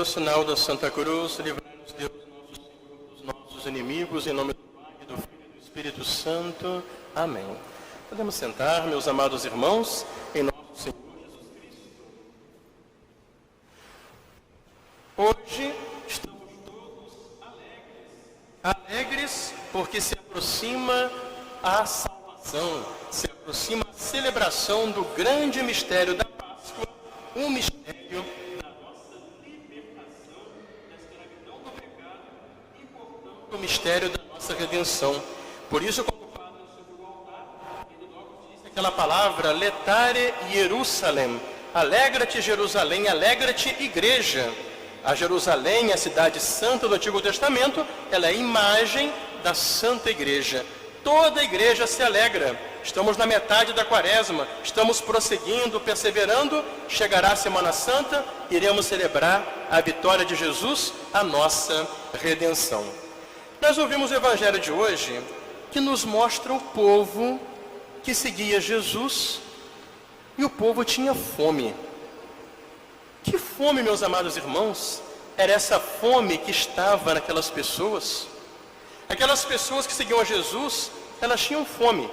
pelo sinal da Santa Cruz, livrai-nos Deus, nosso Senhor, dos nossos inimigos, em nome do Pai, do Filho e do Espírito Santo. Amém. Podemos sentar, meus amados irmãos, em nosso Senhor Jesus Cristo. Hoje estamos todos alegres porque se aproxima a salvação, se aproxima a celebração do grande mistério da Páscoa, um mistério da nossa libertação da escravidão do pecado e, portanto, o mistério da nossa redenção. Por isso, quando o Padre subiu ao altar, ele logo disse aquela palavra, Letare Jerusalem, alegra-te Jerusalém, alegra-te Igreja. A Jerusalém, a cidade santa do Antigo Testamento, ela é a imagem da Santa Igreja. Toda a igreja se alegra. Estamos na metade da quaresma, estamos prosseguindo, perseverando. Chegará a Semana Santa, iremos celebrar a vitória de Jesus, a nossa redenção. Nós ouvimos o Evangelho de hoje, que nos mostra o povo que seguia Jesus, e o povo tinha fome. Que fome, meus amados irmãos, era essa fome que estava naquelas pessoas? Aquelas pessoas que seguiam a Jesus, elas tinham fome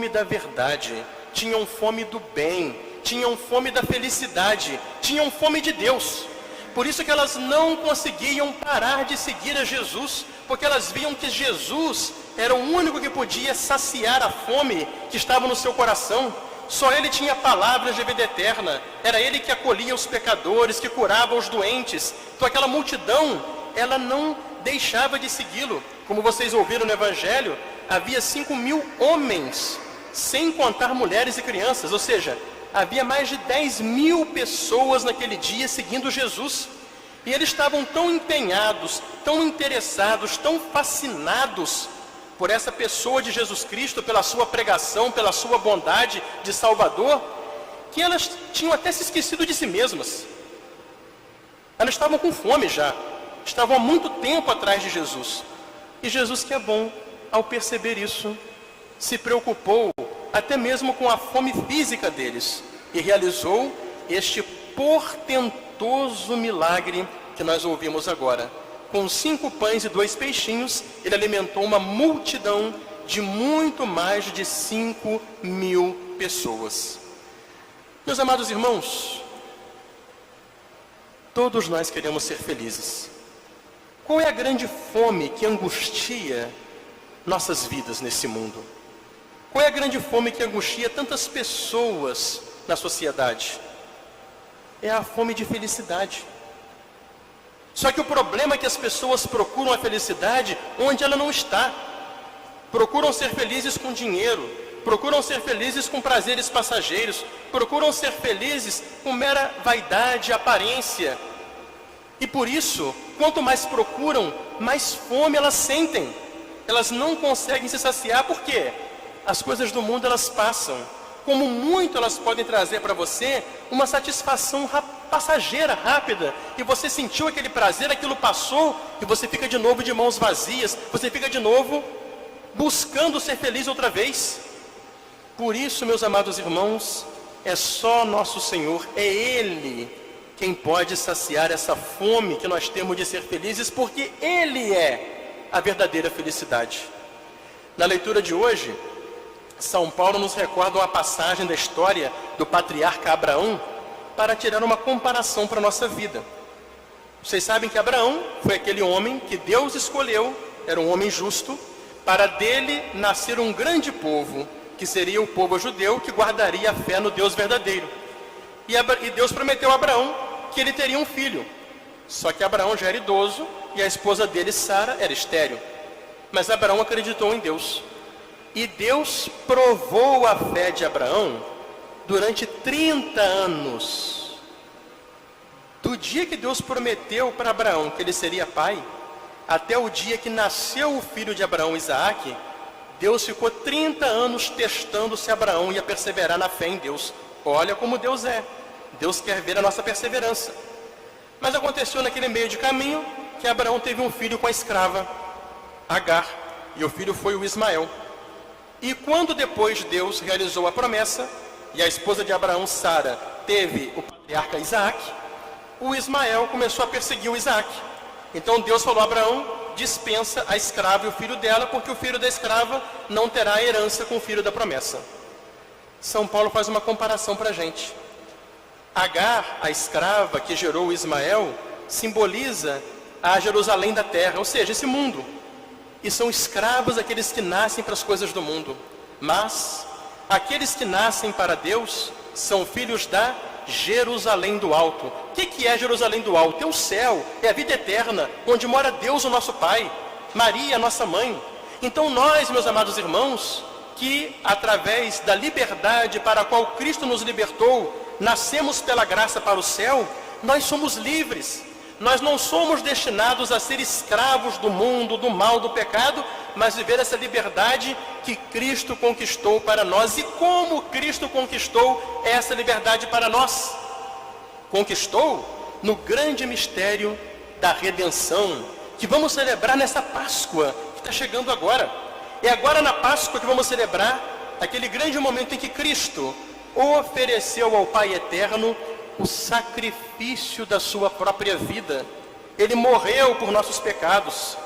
da verdade, tinham fome do bem, tinham fome da felicidade, tinham fome de Deus. Por isso que elas não conseguiam parar de seguir a Jesus, porque elas viam que Jesus era o único que podia saciar a fome que estava no seu coração. Só Ele tinha palavras de vida eterna, era Ele que acolhia os pecadores, que curava os doentes. Então aquela multidão, ela não deixava de segui-lo. Como vocês ouviram no Evangelho, havia 5.000 homens, sem contar mulheres e crianças, ou seja, havia mais de 10.000 pessoas naquele dia seguindo Jesus. E eles estavam tão empenhados, tão interessados, tão fascinados por essa pessoa de Jesus Cristo, pela sua pregação, pela sua bondade de Salvador, que elas tinham até se esquecido de si mesmas. Elas estavam com fome já, estavam há muito tempo atrás de Jesus. E Jesus, que é bom, ao perceber isso, se preocupou até mesmo com a fome física deles e realizou este portentoso milagre que nós ouvimos agora. Com 5 pães e 2 peixinhos, ele alimentou uma multidão de muito mais de 5.000 pessoas. Meus amados irmãos, todos nós queremos ser felizes. Qual é a grande fome que angustia nossas vidas nesse mundo? Qual é a grande fome que angustia tantas pessoas na sociedade? É a fome de felicidade. Só que o problema é que as pessoas procuram a felicidade onde ela não está. Procuram ser felizes com dinheiro, procuram ser felizes com prazeres passageiros, procuram ser felizes com mera vaidade e aparência. E por isso, quanto mais procuram, mais fome elas sentem. Elas não conseguem se saciar, porque as coisas do mundo elas passam. Como muito elas podem trazer para você uma satisfação passageira, rápida, e você sentiu aquele prazer, aquilo passou, e você fica de novo de mãos vazias, você fica de novo buscando ser feliz outra vez. Por isso, meus amados irmãos, é só nosso Senhor, é Ele quem pode saciar essa fome que nós temos de ser felizes, porque Ele é a verdadeira felicidade. Na leitura de hoje, São Paulo nos recorda uma passagem da história do patriarca Abraão para tirar uma comparação para a nossa vida. Vocês sabem que Abraão foi aquele homem que Deus escolheu, era um homem justo, para dele nascer um grande povo, que seria o povo judeu, que guardaria a fé no Deus verdadeiro. E Deus prometeu a Abraão que ele teria um filho. Só que Abraão já era idoso e a esposa dele, Sara, era estéril. Mas Abraão acreditou em Deus. E Deus provou a fé de Abraão durante 30 anos. Do dia que Deus prometeu para Abraão que ele seria pai, até o dia que nasceu o filho de Abraão, Isaque, Deus ficou 30 anos testando se Abraão ia perseverar na fé em Deus. Olha como Deus é. Deus quer ver a nossa perseverança. Mas aconteceu naquele meio de caminho que Abraão teve um filho com a escrava, Agar, e o filho foi o Ismael. E quando depois Deus realizou a promessa, e a esposa de Abraão, Sara, teve o patriarca Isaque, o Ismael começou a perseguir o Isaac. Então Deus falou a Abraão: dispensa a escrava e o filho dela, porque o filho da escrava não terá herança com o filho da promessa. São Paulo faz uma comparação para a gente. Agar, a escrava que gerou o Ismael, simboliza a Jerusalém da terra, ou seja, esse mundo. E são escravos aqueles que nascem para as coisas do mundo. Mas aqueles que nascem para Deus são filhos da Jerusalém do alto. O que é Jerusalém do alto? É o céu, é a vida eterna, onde mora Deus, o nosso Pai, Maria, a nossa mãe. Então nós, meus amados irmãos, que através da liberdade para a qual Cristo nos libertou, nascemos pela graça para o céu, nós somos livres. Nós não somos destinados a ser escravos do mundo, do mal, do pecado, mas viver essa liberdade que Cristo conquistou para nós. E como Cristo conquistou essa liberdade para nós? Conquistou no grande mistério da redenção, que vamos celebrar nessa Páscoa, que está chegando agora. É agora na Páscoa que vamos celebrar aquele grande momento em que Cristo ofereceu ao Pai Eterno o sacrifício da sua própria vida. Ele morreu por nossos pecados,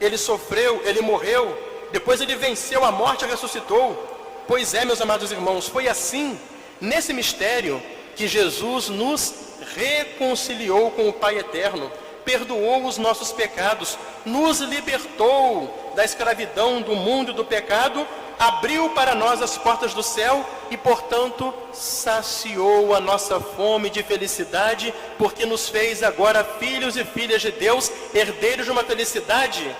ele sofreu, ele morreu, depois ele venceu a morte e ressuscitou. Pois é, meus amados irmãos, foi assim, nesse mistério, que Jesus nos reconciliou com o Pai Eterno, perdoou os nossos pecados, nos libertou da escravidão do mundo e do pecado, abriu para nós as portas do céu e, portanto, saciou a nossa fome de felicidade, porque nos fez agora filhos e filhas de Deus, herdeiros de uma felicidade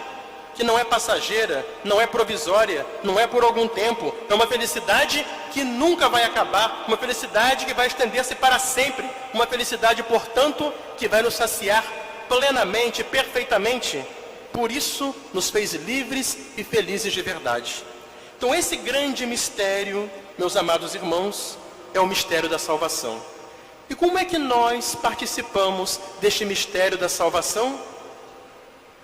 que não é passageira, não é provisória, não é por algum tempo, é uma felicidade que nunca vai acabar, uma felicidade que vai estender-se para sempre, uma felicidade, portanto, que vai nos saciar plenamente, perfeitamente. Por isso, nos fez livres e felizes de verdade. Então esse grande mistério, meus amados irmãos, é o mistério da salvação. E como é que nós participamos deste mistério da salvação?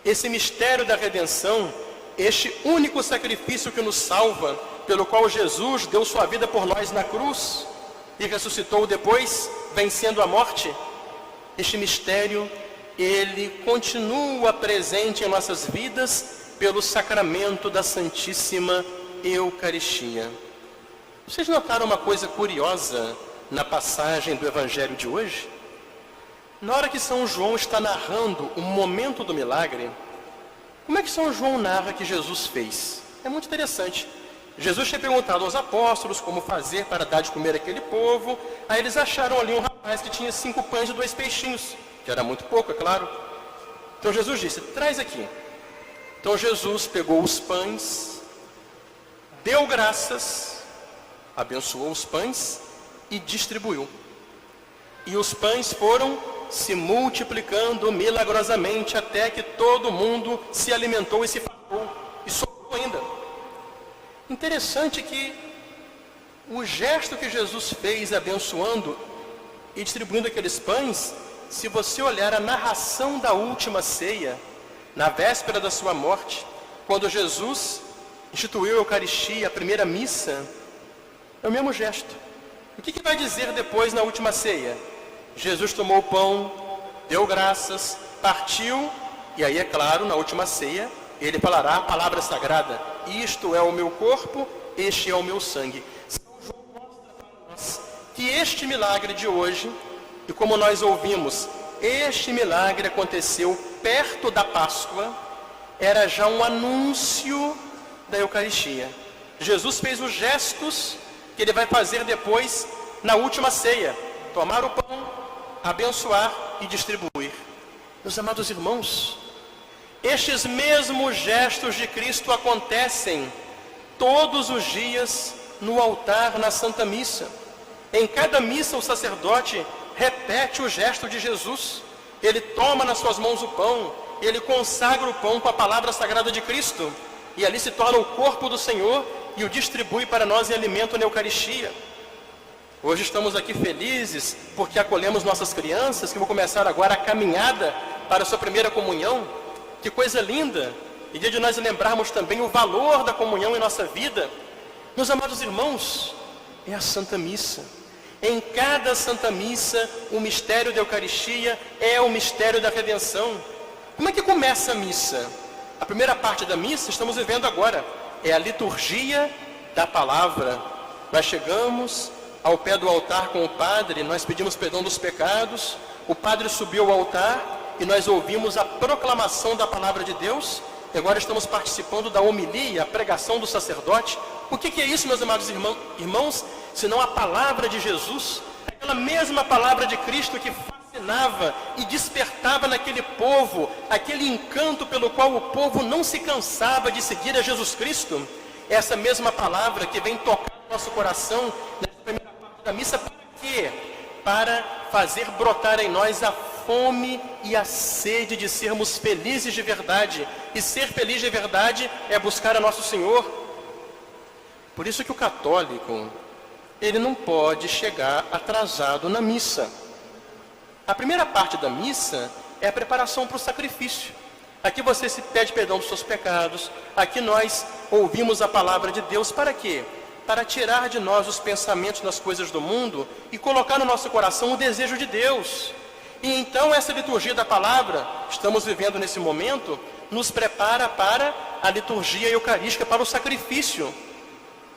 Esse mistério da redenção, este único sacrifício que nos salva, pelo qual Jesus deu sua vida por nós na cruz e ressuscitou depois, vencendo a morte, este mistério, ele continua presente em nossas vidas pelo sacramento da Santíssima Eucaristia. Vocês notaram uma coisa curiosa na passagem do Evangelho de hoje? Na hora que São João está narrando o momento do milagre, como é que São João narra que Jesus fez? É muito interessante. Jesus tinha perguntado aos apóstolos como fazer para dar de comer àquele povo. Aí eles acharam ali um rapaz que tinha 5 pães e 2 peixinhos, que era muito pouco, é claro. Então Jesus disse: traz aqui. Então Jesus pegou os pães, deu graças, abençoou os pães e distribuiu. E os pães foram se multiplicando milagrosamente até que todo mundo se alimentou e se fartou, e sobrou ainda. Interessante que o gesto que Jesus fez abençoando e distribuindo aqueles pães, se você olhar a narração da última ceia, na véspera da sua morte, quando Jesus instituiu a Eucaristia, a primeira missa, é o mesmo gesto. O que vai dizer depois na última ceia? Jesus tomou o pão, deu graças, partiu, e aí, é claro, na última ceia, ele falará a palavra sagrada: isto é o meu corpo, este é o meu sangue. São João mostra para nós que este milagre de hoje, e como nós ouvimos, este milagre aconteceu perto da Páscoa, era já um anúncio da Eucaristia. Jesus fez os gestos que ele vai fazer depois na última ceia: tomar o pão, abençoar e distribuir. Meus amados irmãos, estes mesmos gestos de Cristo acontecem todos os dias no altar, na Santa Missa. Em cada missa o sacerdote repete o gesto de Jesus. Ele toma nas suas mãos o pão, ele consagra o pão com a palavra sagrada de Cristo, e ali se torna o corpo do Senhor e o distribui para nós em alimento na Eucaristia. Hoje estamos aqui felizes porque acolhemos nossas crianças que vão começar agora a caminhada para a sua primeira comunhão. Que coisa linda! E dia de nós lembrarmos também o valor da comunhão em nossa vida. Meus amados irmãos, é a Santa Missa. Em cada Santa Missa, o mistério da Eucaristia é o mistério da redenção. Como é que começa a missa? A primeira parte da missa estamos vivendo agora. É a liturgia da palavra. Nós chegamos ao pé do altar com o padre, nós pedimos perdão dos pecados, o padre subiu ao altar e nós ouvimos a proclamação da palavra de Deus. E agora estamos participando da homilia, a pregação do sacerdote. O que é isso, meus amados irmãos, senão a palavra de Jesus, aquela mesma palavra de Cristo que fascinava e despertava naquele povo, aquele encanto pelo qual o povo não se cansava de seguir a Jesus Cristo. Essa mesma palavra que vem tocar no nosso coração nessa primeira parte da missa, para quê? Para fazer brotar em nós a fome e a sede de sermos felizes de verdade. E ser feliz de verdade é buscar a nosso Senhor. Por isso que o católico, ele não pode chegar atrasado na missa. A primeira parte da missa é a preparação para o sacrifício. Aqui você se pede perdão dos seus pecados. Aqui nós ouvimos a palavra de Deus. Para quê? Para tirar de nós os pensamentos nas coisas do mundo e colocar no nosso coração o desejo de Deus. E então essa liturgia da palavra, estamos vivendo nesse momento, nos prepara para a liturgia eucarística, para o sacrifício,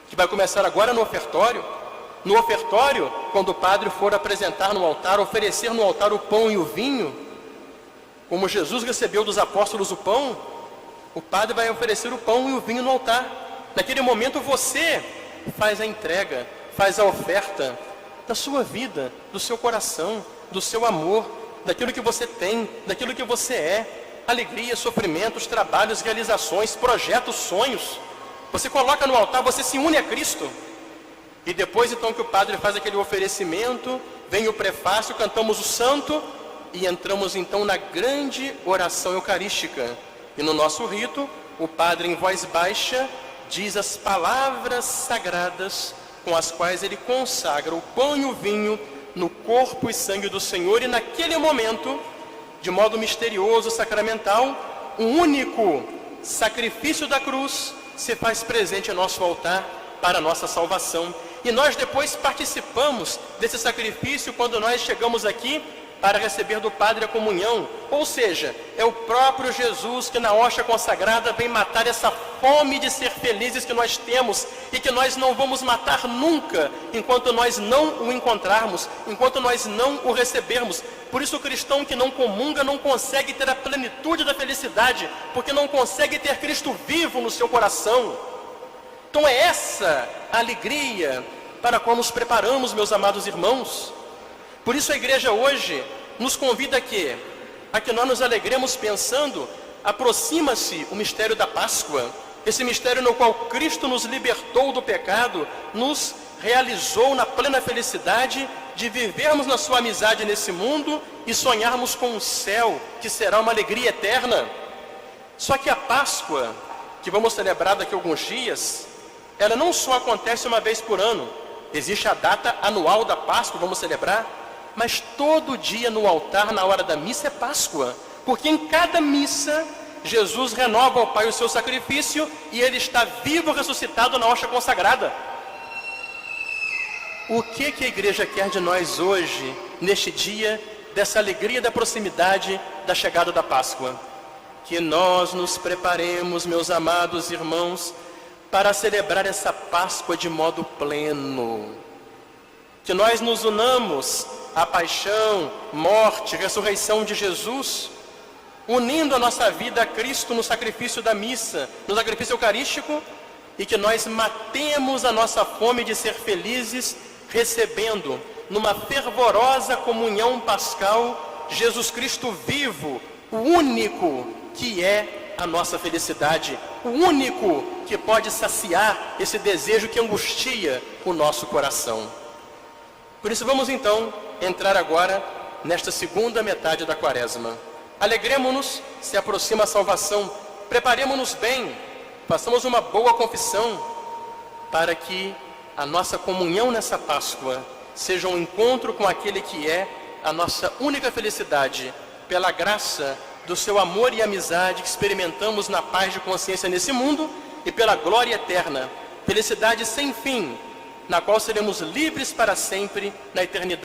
que vai começar agora no ofertório. No ofertório, quando o padre for apresentar no altar, oferecer no altar o pão e o vinho, como Jesus recebeu dos apóstolos o pão, o padre vai oferecer o pão e o vinho no altar. Naquele momento você faz a entrega, faz a oferta da sua vida, do seu coração, do seu amor, daquilo que você tem, daquilo que você é, alegria, sofrimentos, trabalhos, realizações, projetos, sonhos. Você coloca no altar, você se une a Cristo. E depois então que o padre faz aquele oferecimento, vem o prefácio, cantamos o santo e entramos então na grande oração eucarística. E no nosso rito, o padre em voz baixa diz as palavras sagradas com as quais ele consagra o pão e o vinho no corpo e sangue do Senhor. E naquele momento, de modo misterioso, sacramental, um único sacrifício da cruz se faz presente em nosso altar para a nossa salvação. E nós depois participamos desse sacrifício quando nós chegamos aqui para receber do Padre a comunhão. Ou seja, é o próprio Jesus que na hóstia consagrada vem matar essa fome de ser felizes que nós temos e que nós não vamos matar nunca enquanto nós não o encontrarmos, enquanto nós não o recebermos. Por isso o cristão que não comunga não consegue ter a plenitude da felicidade, porque não consegue ter Cristo vivo no seu coração. Então é essa a alegria para a qual nos preparamos, meus amados irmãos. Por isso a igreja hoje nos convida a que nós nos alegremos pensando, aproxima-se o mistério da Páscoa, esse mistério no qual Cristo nos libertou do pecado, nos realizou na plena felicidade de vivermos na sua amizade nesse mundo e sonharmos com o céu, que será uma alegria eterna. Só que a Páscoa, que vamos celebrar daqui a alguns dias, ela não só acontece uma vez por ano. Existe a data anual da Páscoa, vamos celebrar, mas todo dia no altar, na hora da missa, é Páscoa, porque em cada missa Jesus renova ao Pai o seu sacrifício e ele está vivo, ressuscitado na hóstia consagrada. O que a igreja quer de nós hoje, neste dia dessa alegria da proximidade da chegada da Páscoa? Que nós nos preparemos, meus amados irmãos, para celebrar essa Páscoa de modo pleno. Que nós nos unamos à paixão, morte, ressurreição de Jesus, unindo a nossa vida a Cristo no sacrifício da missa, no sacrifício eucarístico, e que nós matemos a nossa fome de ser felizes, recebendo numa fervorosa comunhão pascal Jesus Cristo vivo, o único que é a nossa felicidade, o único que pode saciar esse desejo que angustia o nosso coração. Por isso vamos então entrar agora nesta segunda metade da Quaresma. Alegremo-nos, se aproxima a salvação, preparemo-nos bem, façamos uma boa confissão, para que a nossa comunhão nessa Páscoa seja um encontro com aquele que é a nossa única felicidade, pela graça do seu amor e amizade que experimentamos na paz de consciência nesse mundo e pela glória eterna, felicidade sem fim, na qual seremos livres para sempre na eternidade.